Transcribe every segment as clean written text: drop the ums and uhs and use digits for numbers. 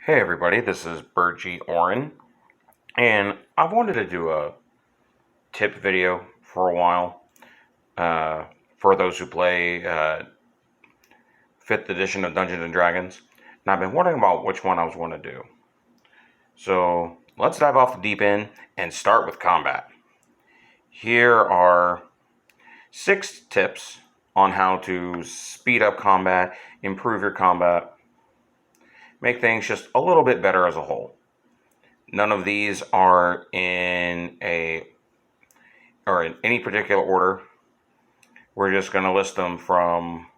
Hey everybody, this is Bergie Oren, and I wanted to do a tip video for a while uh, for those who play 5th edition of Dungeons and Dragons, and I've been wondering about which one I was going to do. So let's dive off the deep end and start with combat. Here are 6 tips on how to speed up combat, improve your combat, make things just a little bit better as a whole. None of these are in any particular order. We're just going to list them from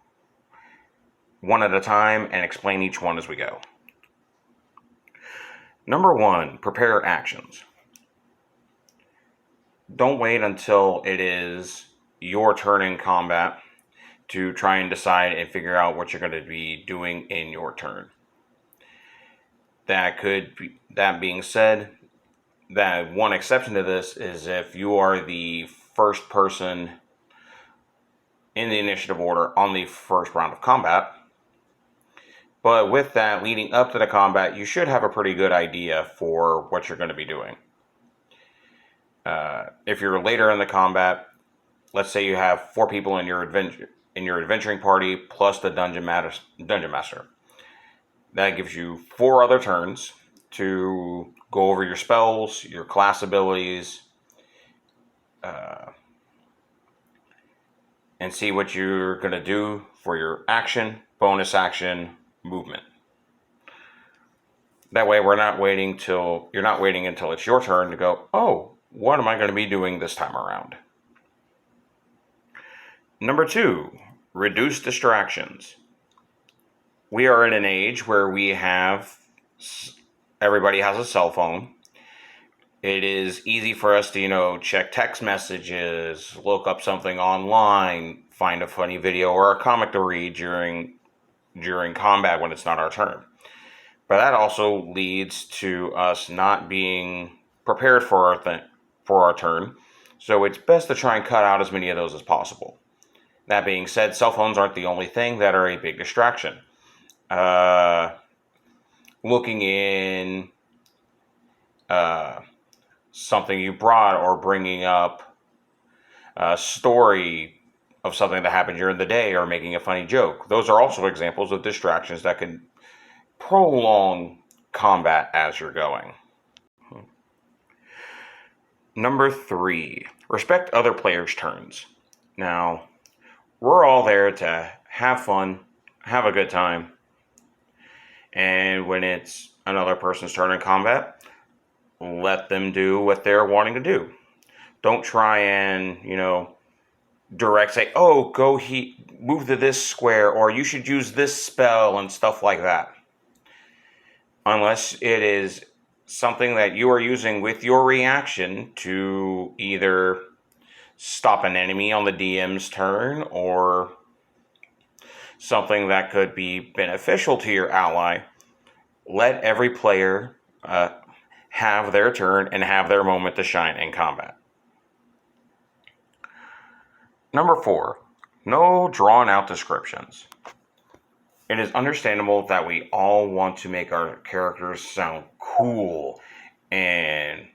one at a time and explain each one as we go. Number 1, prepare actions. Don't wait until it is your turn in combat to try and decide and figure out what you're going to be doing in your turn. That being said, that one exception to this is if you are the first person in the initiative order on the first round of combat. But with that, leading up to the combat, you should have a pretty good idea for what you're going to be doing. If you're later in the combat, let's say you have 4 people in your adventuring party plus the dungeon master. That gives you 4 other turns to go over your spells, your class abilities, and see what you're going to do for your action, bonus action, movement. That way you're not waiting until it's your turn to go, oh, what am I going to be doing this time around? Number 2, reduce distractions. We are in an age where everybody has a cell phone. It is easy for us to, check text messages, look up something online, find a funny video or a comic to read during combat when it's not our turn. But that also leads to us not being prepared for our turn. So it's best to try and cut out as many of those as possible. That being said, cell phones aren't the only thing that are a big distraction. Looking in something you brought or bringing up a story of something that happened during the day or making a funny joke. Those are also examples of distractions that can prolong combat as you're going. Number 3, respect other players' turns. Now, we're all there to have fun, have a good time, and when it's another person's turn in combat, let them do what they're wanting to do. Don't try and, direct, say, oh, move to this square, or you should use this spell and stuff like that. Unless it is something that you are using with your reaction to either stop an enemy on the DM's turn or something that could be beneficial to your ally, let every player have their turn and have their moment to shine in combat. Number 4, no drawn-out descriptions. It is understandable that we all want to make our characters sound cool and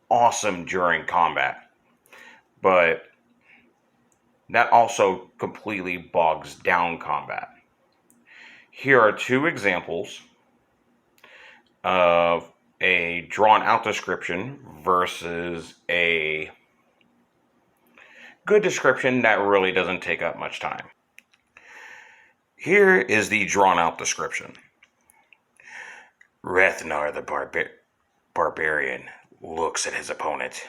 awesome during combat, but that also completely bogs down combat. Here are 2 examples of a drawn-out description versus a good description that really doesn't take up much time. Here is the drawn-out description. Rethnar the barbarian looks at his opponent.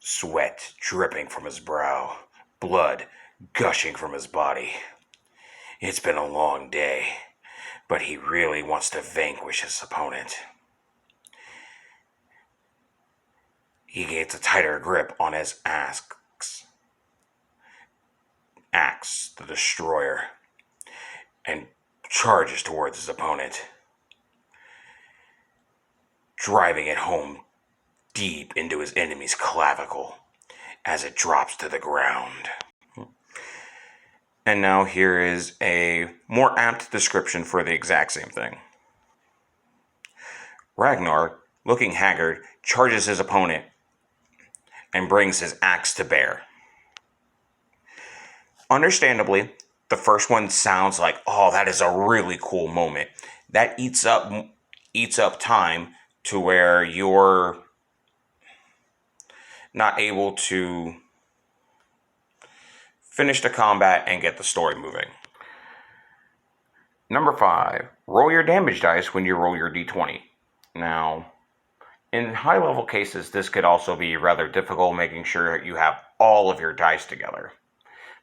Sweat dripping from his brow, blood gushing from his body. It's been a long day, but he really wants to vanquish his opponent. He gets a tighter grip on his axe, the destroyer, and charges towards his opponent, driving it home deep into his enemy's clavicle as it drops to the ground. And now here is a more apt description for the exact same thing. Ragnar, looking haggard, charges his opponent and brings his axe to bear. Understandably, the first one sounds like, oh, that is a really cool moment. That eats up time to where you're not able to finish the combat and get the story moving. Number 5, roll your damage dice when you roll your d20. Now, in high-level cases, this could also be rather difficult, making sure you have all of your dice together.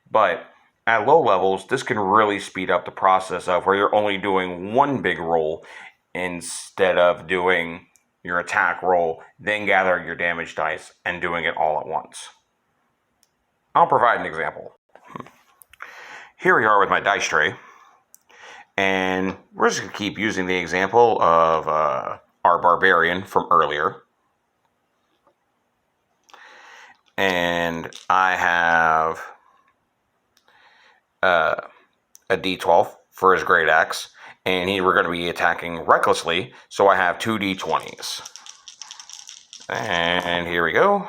But at low levels, this can really speed up the process of where you're only doing one big roll instead of doing your attack roll, then gathering your damage dice and doing it all at once. I'll provide an example. Here we are with my dice tray, and we're just going to keep using the example of our barbarian from earlier. And I have a d12 for his great axe, and we're going to be attacking recklessly, so I have 2 d20s. And here we go.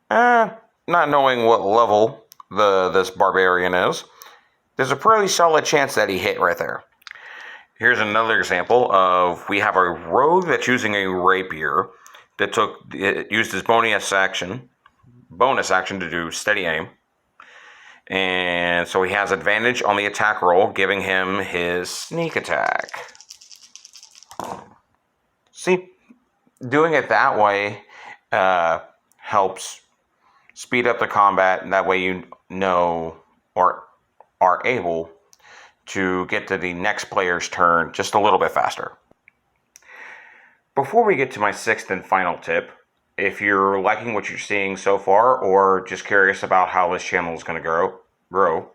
Not knowing what level this barbarian is, there's a pretty solid chance that he hit right there. Here's another example of, we have a rogue that's using a rapier that used his bonus action to do steady aim. And so he has advantage on the attack roll, giving him his sneak attack. See, doing it that way helps speed up the combat, and that way you know or are able to get to the next player's turn just a little bit faster. Before we get to my 6th and final tip, if you're liking what you're seeing so far, or just curious about how this channel is going to grow,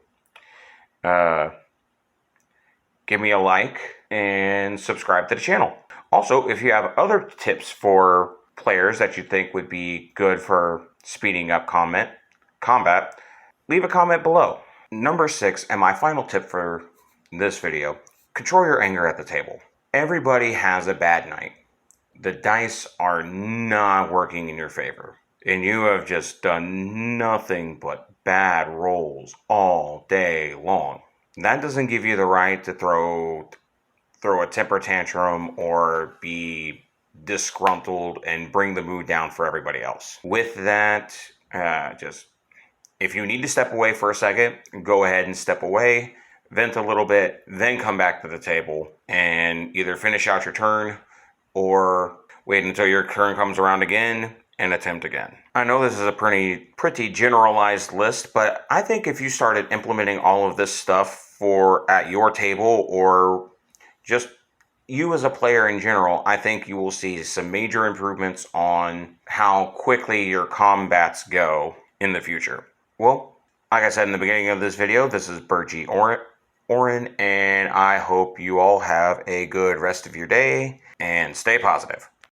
give me a like and subscribe to the channel. Also, if you have other tips for players that you think would be good for speeding up combat, leave a comment below. Number 6, and my final tip for this video, control your anger at the table. Everybody has a bad night. The dice are not working in your favor, and you have just done nothing but bad rolls all day long. That doesn't give you the right to throw a temper tantrum or be disgruntled and bring the mood down for everybody else. With that, if you need to step away for a second, go ahead and step away, vent a little bit, then come back to the table and either finish out your turn or wait until your turn comes around again and attempt again. I know this is a pretty generalized list, but I think if you started implementing all of this stuff at your table, or just you as a player in general, I think you will see some major improvements on how quickly your combats go in the future. Well, like I said in the beginning of this video, this is Bergie Oren, and I hope you all have a good rest of your day and stay positive.